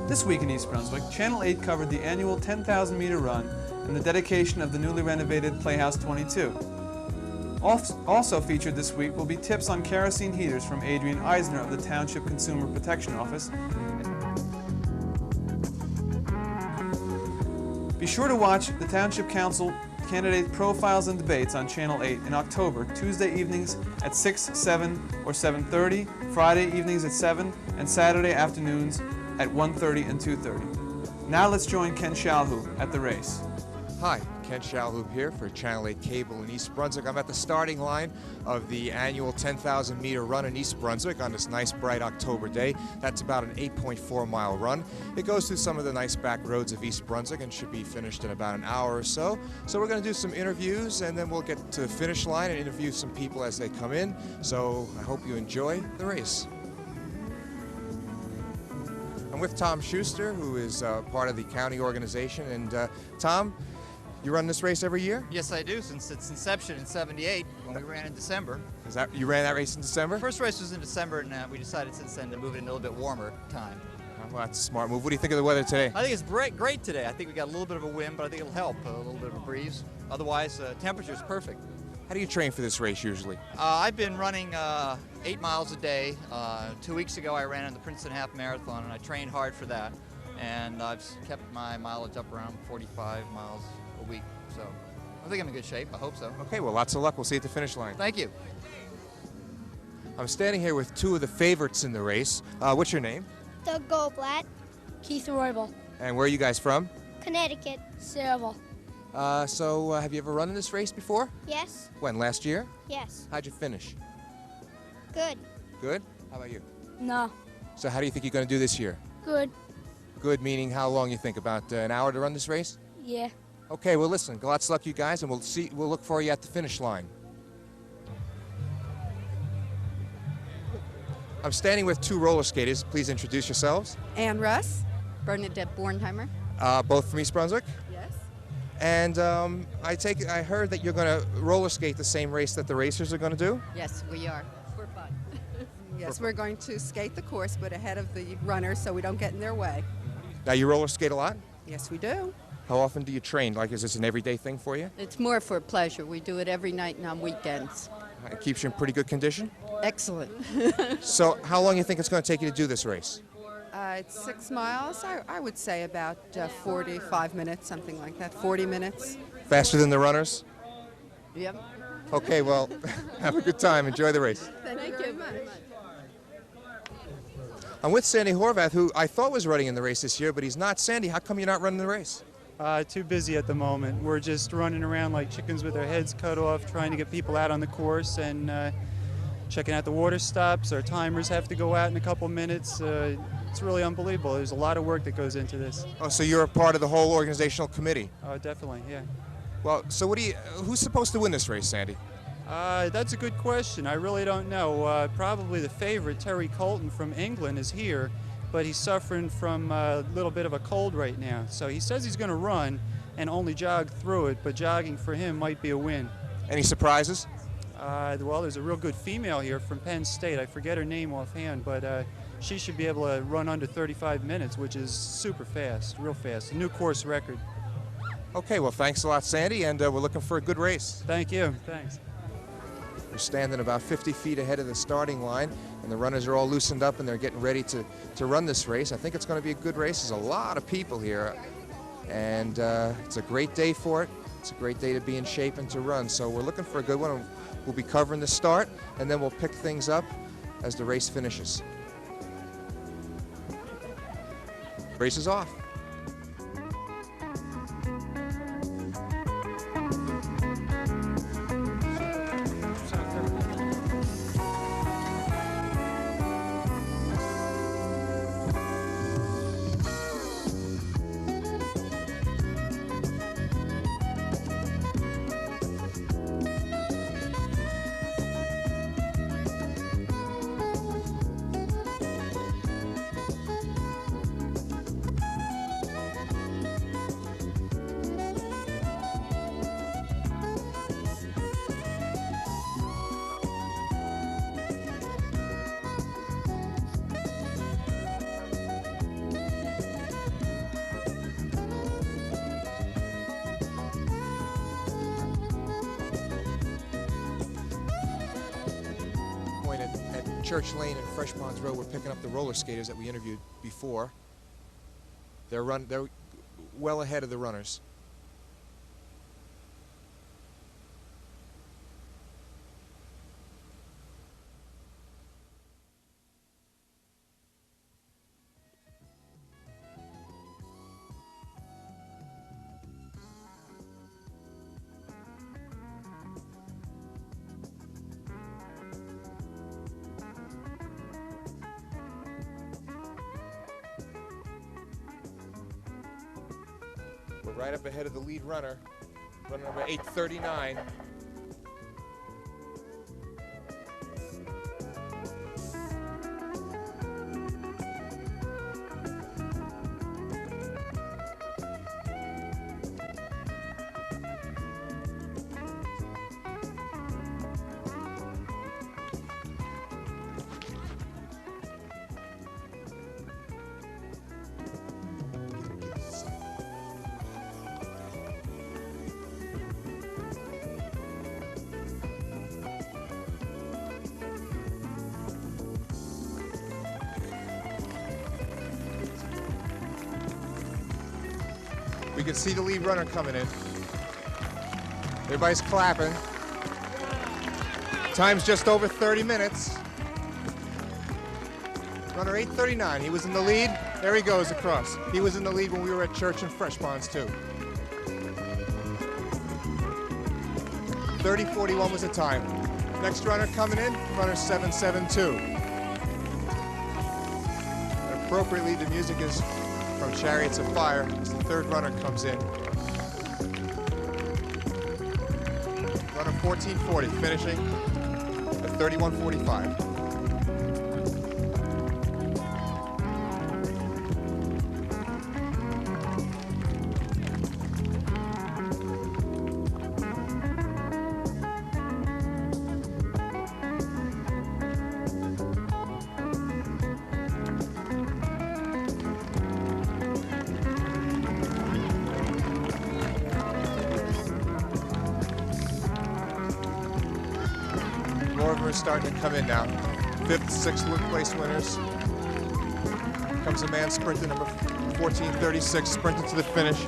This week in East Brunswick, Channel 8 covered the annual 10,000-meter run and the dedication of the newly renovated Playhouse 22. Also featured this week will be tips on kerosene heaters from Adrian Eisner of the Township Consumer Protection Office. Be sure to watch the Township Council candidate profiles and debates on Channel 8 in October, Tuesday evenings at 6, 7, or 7:30, Friday evenings at 7, and Saturday afternoons at 1:30 and 2:30. Now let's join Ken Shalhoub at the race. Hi, Ken Shalhoub here for Channel 8 Cable in East Brunswick. I'm at the starting line of the annual 10,000-meter run in East Brunswick on this nice, bright October day. That's about an 8.4-mile run. It goes through some of the nice back roads of East Brunswick and should be finished in about an hour or so. So we're going to do some interviews, and then we'll get to the finish line and interview some people as they come in. So I hope you enjoy the race. I'm with Tom Schuster, who is part of the county organization. And Tom, you run this race every year? Yes, I do, since its inception in '78 when we ran in December. You ran that race in December? First race was in December, and we decided since then to move it in a little bit warmer time. Well, that's a smart move. What do you think of the weather today? I think it's great today. I think we got a little bit of a wind, but I think it'll help, a little bit of a breeze. Otherwise, temperature is perfect. How do you train for this race usually? I've been running 8 miles a day. 2 weeks ago, I ran in the Princeton Half Marathon, and I trained hard for that. And I've kept my mileage up around 45 miles a week. So I think I'm in good shape. I hope so. Okay, well, lots of luck. We'll see you at the finish line. Thank you. I'm standing here with two of the favorites in the race. What's your name? Doug Goldblatt. Keith Roybal. And where are you guys from? Connecticut. Seville. Have you ever run in this race before? Yes. When, last year? Yes. How'd you finish? Good. Good? How about you? No. So how do you think you're going to do this year? Good. Good meaning how long you think? About an hour to run this race? Yeah. Okay, well listen, lots of luck you guys, and we'll look for you at the finish line. I'm standing with two roller skaters. Please introduce yourselves. Ann Russ, Bernadette Bornheimer. Both from East Brunswick? Yes. And I heard that you're going to roller skate the same race that the racers are going to do? Yes, we are. For fun. Yes, we're going to skate the course, but ahead of the runners so we don't get in their way. Now, you roller skate a lot? Yes, we do. How often do you train? Like, is this an everyday thing for you? It's more for pleasure. We do it every night and on weekends. It keeps you in pretty good condition? Excellent. So, how long do you think it's going to take you to do this race? It's 6 miles. I would say about 45 minutes, something like that. 40 minutes. Faster than the runners? Yep. Okay, well, have a good time. Enjoy the race. Thank you very much. I'm with Sandy Horvath, who I thought was running in the race this year, but he's not. Sandy, how come you're not running the race? Too busy at the moment. We're just running around like chickens with our heads cut off, trying to get people out on the course and checking out the water stops. Our timers have to go out in a couple minutes. It's really unbelievable. There's a lot of work that goes into this. Oh, so you're a part of the whole organizational committee? Oh, definitely, yeah. Well, so who's supposed to win this race, Sandy? That's a good question. I really don't know. Probably the favorite, Terry Colton from England, is here, but he's suffering from a little bit of a cold right now. So he says he's going to run and only jog through it, but jogging for him might be a win. Any surprises? Well, there's a real good female here from Penn State. I forget her name offhand, but she should be able to run under 35 minutes, which is super fast, real fast. A new course record. Okay, well, thanks a lot, Sandy, and we're looking for a good race. Thank you. Thanks. We're standing about 50 feet ahead of the starting line, and the runners are all loosened up, and they're getting ready to run this race. I think it's going to be a good race. There's a lot of people here, and it's a great day for it. It's a great day to be in shape and to run, so we're looking for a good one. We'll be covering the start, and then we'll pick things up as the race finishes. Race is off. Church Lane and Fresh Ponds Road, we're picking up the roller skaters that we interviewed before. They're well ahead of the runners. We're right up ahead of the lead runner, runner number 839. We can see the lead runner coming in. Everybody's clapping. Time's just over 30 minutes. Runner 839, he was in the lead. There he goes across. He was in the lead when we were at Church and Fresh Ponds too. 30:41 was the time. Next runner coming in, runner 772. And appropriately, the music is from Chariots of Fire as the third runner comes in. Runner 1440, finishing at 31:45. More of them are starting to come in now. 5th, 6th place winners. Comes a man sprinting, number 1436, sprinting to the finish.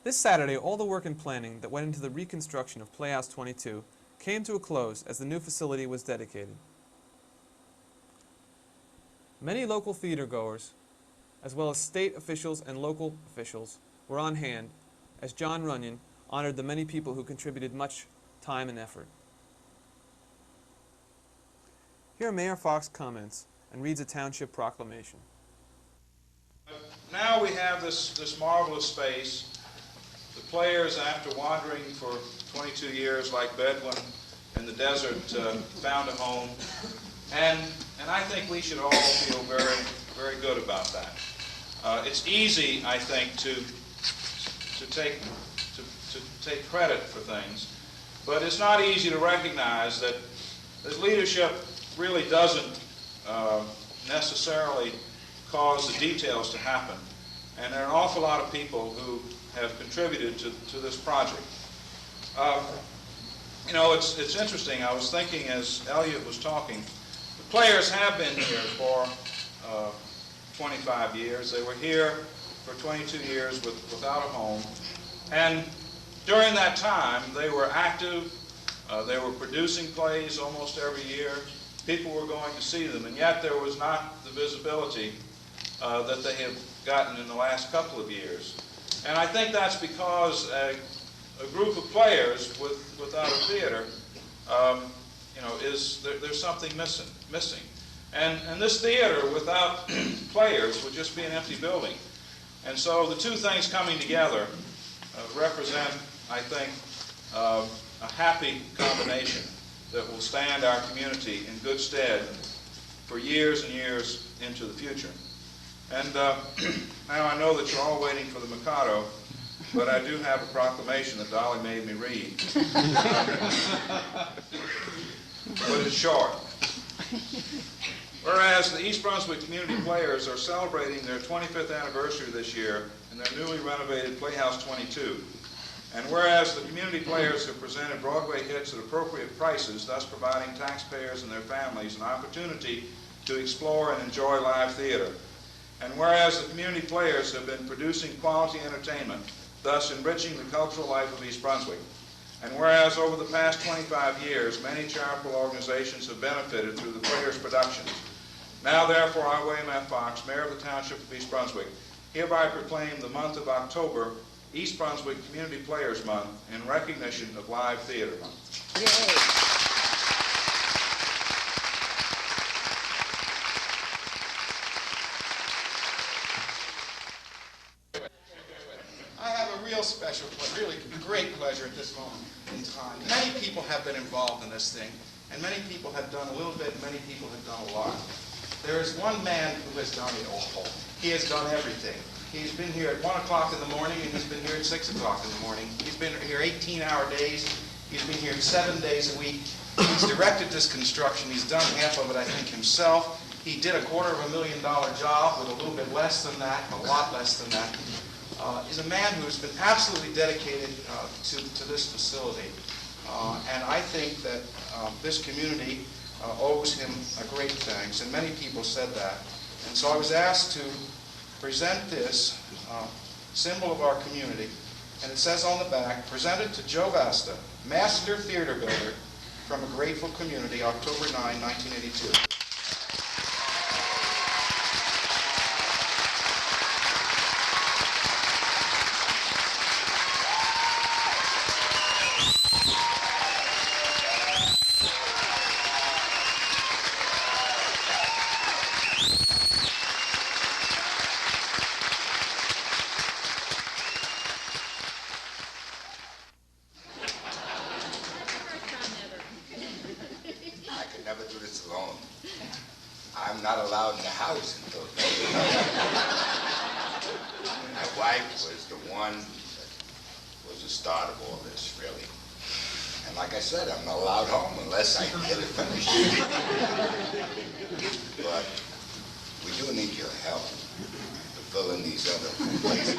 This Saturday, all the work and planning that went into the reconstruction of Playhouse 22 came to a close as the new facility was dedicated. Many local theater goers, as well as state officials and local officials, were on hand as John Runyon honored the many people who contributed much time and effort. Here are Mayor Fox comments and reads a township proclamation. Now we have this marvelous space. The players, after wandering for 22 years like Bedouin in the desert, found a home. And I think we should all feel very very good about that. It's easy, I think, to take credit for things, but it's not easy to recognize that leadership really doesn't necessarily cause the details to happen. And there are an awful lot of people who have contributed to this project. You know, it's interesting. I was thinking as Elliot was talking, the players have been here for 25 years. They were here for 22 years without a home. And during that time, they were active. They were producing plays almost every year. People were going to see them, and yet there was not the visibility that they have gotten in the last couple of years. And I think that's because a group of players without a theater, you know, there's something missing. And this theater without players would just be an empty building. And so the two things coming together represent, I think, a happy combination that will stand our community in good stead for years and years into the future. And now I know that you're all waiting for the Mikado, but I do have a proclamation that Dolly made me read. But it's short. Whereas the East Brunswick Community Players are celebrating their 25th anniversary this year in their newly renovated Playhouse 22. And whereas the community players have presented Broadway hits at appropriate prices, thus providing taxpayers and their families an opportunity to explore and enjoy live theater. And whereas the community players have been producing quality entertainment, thus enriching the cultural life of East Brunswick. And whereas over the past 25 years, many charitable organizations have benefited through the players' productions. Now therefore, I, William F. Fox, Mayor of the Township of East Brunswick, hereby proclaim the month of October East Brunswick Community Players Month in recognition of Live Theater Month. Yay. I have a real special, really great pleasure at this moment in time. Many people have been involved in this thing, and many people have done a little bit, many people have done a lot. There is one man who has done it all. He has done everything. He's been here at 1 o'clock in the morning, and he's been here at 6 o'clock in the morning. He's been here 18-hour days. He's been here 7 days a week. He's directed this construction. He's done half of it, I think, himself. He did a $250,000 job with a little bit less than that, a lot less than that. Is a man who's been absolutely dedicated to this facility. And I think that this community owes him a great thanks, and many people said that. And so I was asked to present this symbol of our community, and it says on the back, presented to Joe Vasta, Master Theater Builder from a Grateful Community, October 9, 1982. I'm not allowed in the house until my wife was the one that was the start of all this, really. And like I said, I'm not allowed home unless I get it finished. But we do need your help to fill in these other places.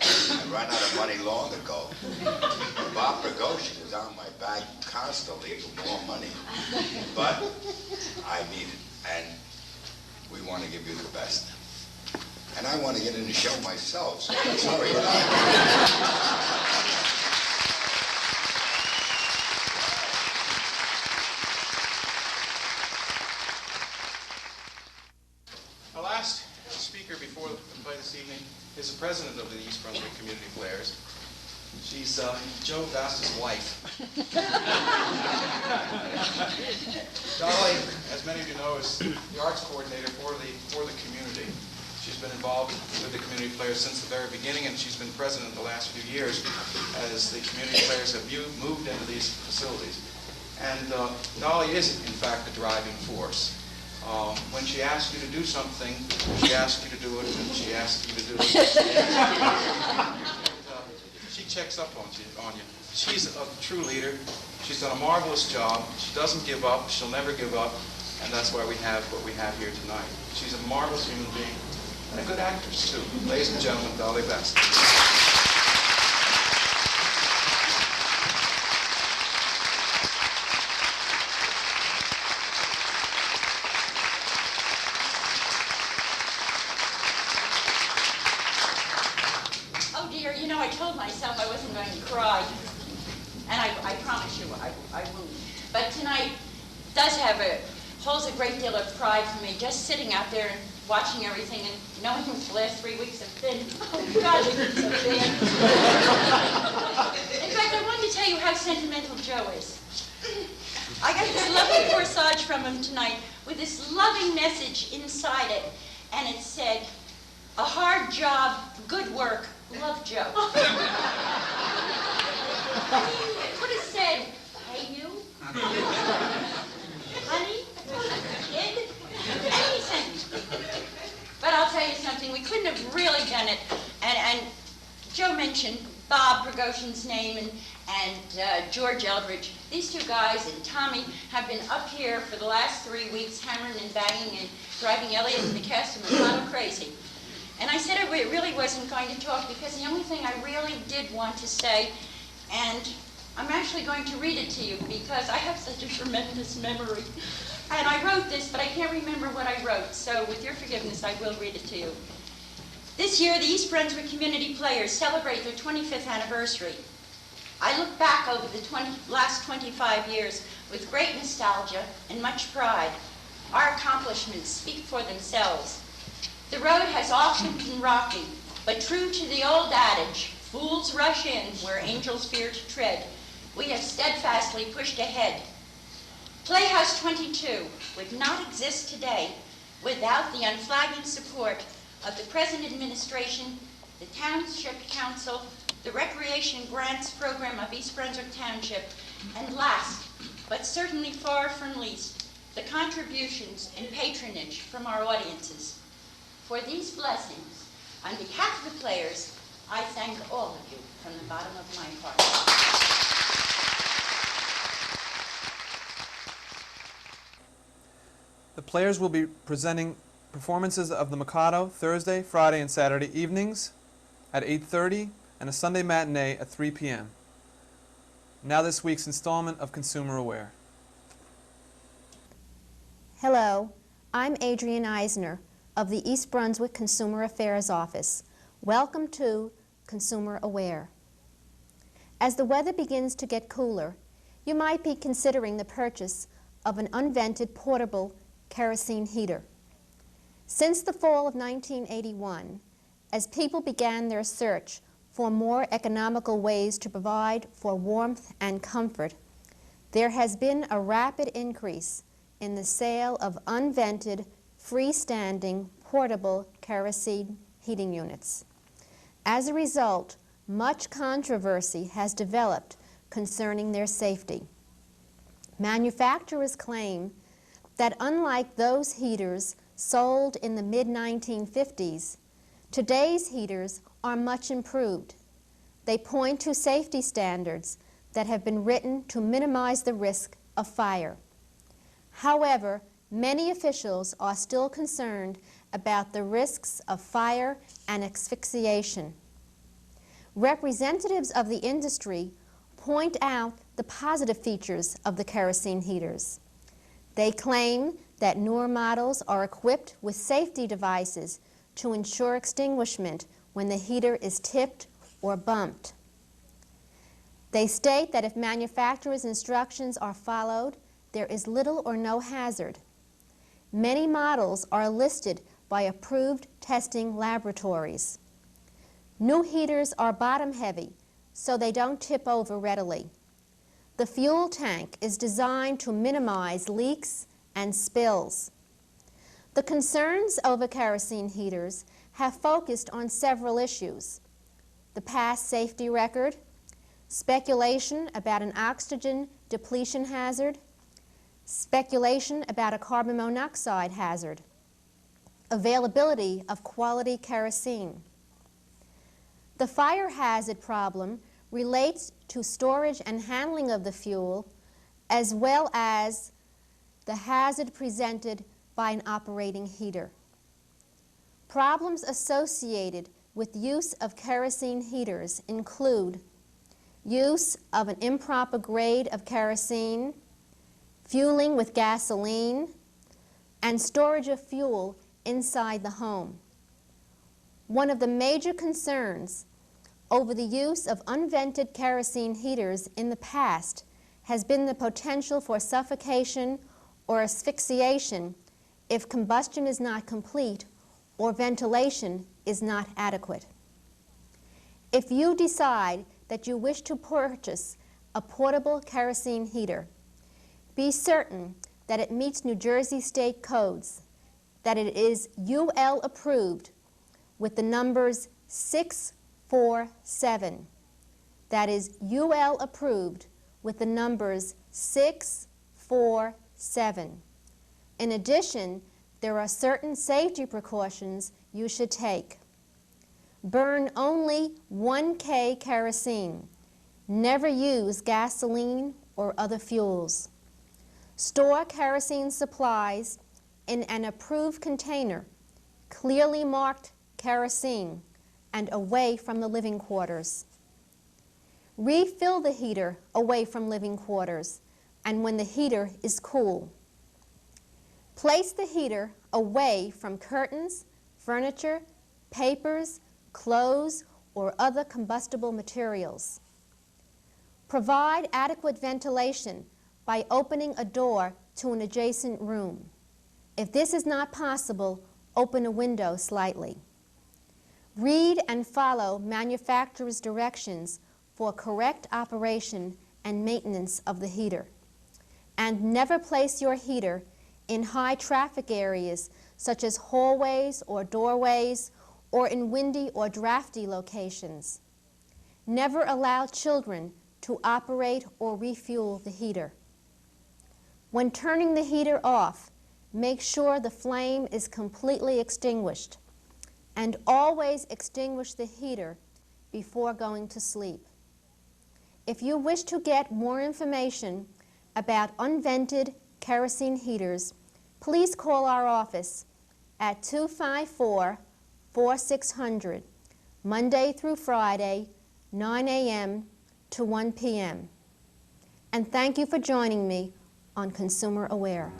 I ran out of money long ago. Bob Bergoshi was on my back constantly for more money. But I need it, and we want to give you the best. And I want to get in the show myself, so let's hurry it up. Our last speaker before by this evening is the president of the East Brunswick Community Players. She's Joe Vasta's wife. Dolly, as many of you know, is the arts coordinator for the community. She's been involved with the community players since the very beginning, and she's been president the last few years as the community players have moved into these facilities. And Dolly is, in fact, the driving force. When she asks you to do something, she asks you to do it, and she asks you to do it. She checks up on you. She's a true leader. She's done a marvelous job. She doesn't give up. She'll never give up. And that's why we have what we have here tonight. She's a marvelous human being and a good actress, too. Ladies and gentlemen, Dolly Best. Oh dear, you know, I told myself I wasn't going to cry. And I promise you I won't. But tonight holds a great deal of pride for me, just sitting out there and watching everything and knowing what the last 3 weeks have been. Oh God, they've been so bad. In fact, I wanted to tell you how sentimental Joe is. I got this lovely corsage from him tonight with this loving message inside it. And it said, "A hard job, good work, love Joe." I mean, it could have said, "Hey you, honey, kid," any sentence. But I'll tell you something, we couldn't have really done it. And Joe mentioned Bob Prigozhin's name and George Eldridge. These two guys and Tommy have been up here for the last 3 weeks hammering and banging and driving Elliot and the cast of Mikado crazy. And I said I really wasn't going to talk because the only thing I really did want to say, and I'm actually going to read it to you because I have such a tremendous memory. And I wrote this, but I can't remember what I wrote, so with your forgiveness, I will read it to you. This year, the East Brunswick Community Players celebrate their 25th anniversary. I look back over the last 25 years with great nostalgia and much pride. Our accomplishments speak for themselves. The road has often been rocky, but true to the old adage, fools rush in where angels fear to tread, we have steadfastly pushed ahead. Playhouse 22 would not exist today without the unflagging support of the present administration, the Township Council, the Recreation Grants Program of East Brunswick Township, and last, but certainly far from least, the contributions and patronage from our audiences. For these blessings, on behalf of the players, I thank all of you from the bottom of my heart. The players will be presenting performances of the Mikado Thursday, Friday, and Saturday evenings at 8:30 and a Sunday matinee at 3 p.m. Now this week's installment of Consumer Aware. Hello, I'm Adrienne Eisner of the East Brunswick Consumer Affairs Office. Welcome to Consumer Aware. As the weather begins to get cooler, you might be considering the purchase of an unvented portable kerosene heater. Since the fall of 1981, as people began their search for more economical ways to provide for warmth and comfort, there has been a rapid increase in the sale of unvented, freestanding, portable kerosene heating units. As a result, much controversy has developed concerning their safety. Manufacturers claim that unlike those heaters sold in the mid-1950s, today's heaters are much improved. They point to safety standards that have been written to minimize the risk of fire. However, many officials are still concerned about the risks of fire and asphyxiation. Representatives of the industry point out the positive features of the kerosene heaters. They claim that newer models are equipped with safety devices to ensure extinguishment when the heater is tipped or bumped. They state that if manufacturers' instructions are followed, there is little or no hazard. Many models are listed by approved testing laboratories. New heaters are bottom-heavy, so they don't tip over readily. The fuel tank is designed to minimize leaks and spills. The concerns over kerosene heaters have focused on several issues: the past safety record, speculation about an oxygen depletion hazard, speculation about a carbon monoxide hazard, availability of quality kerosene. The fire hazard problem relates to storage and handling of the fuel, as well as the hazard presented by an operating heater. Problems associated with use of kerosene heaters include use of an improper grade of kerosene, fueling with gasoline, and storage of fuel inside the home. One of the major concerns over the use of unvented kerosene heaters in the past has been the potential for suffocation or asphyxiation if combustion is not complete or ventilation is not adequate. If you decide that you wish to purchase a portable kerosene heater, be certain that it meets New Jersey state codes, that it is UL approved with the numbers 647. That is UL approved with the numbers 647. In addition, there are certain safety precautions you should take. Burn only 1K kerosene. Never use gasoline or other fuels. Store kerosene supplies in an approved container, clearly marked kerosene, and away from the living quarters. Refill the heater away from living quarters and when the heater is cool. Place the heater away from curtains, furniture, papers, clothes, or other combustible materials. Provide adequate ventilation by opening a door to an adjacent room. If this is not possible, open a window slightly. Read and follow manufacturer's directions for correct operation and maintenance of the heater. And never place your heater in high traffic areas such as hallways or doorways or in windy or drafty locations. Never allow children to operate or refuel the heater. When turning the heater off, make sure the flame is completely extinguished, and always extinguish the heater before going to sleep. If you wish to get more information about unvented kerosene heaters, please call our office at 254-4600, Monday through Friday, 9 a.m. to 1 p.m. And thank you for joining me on Consumer Aware.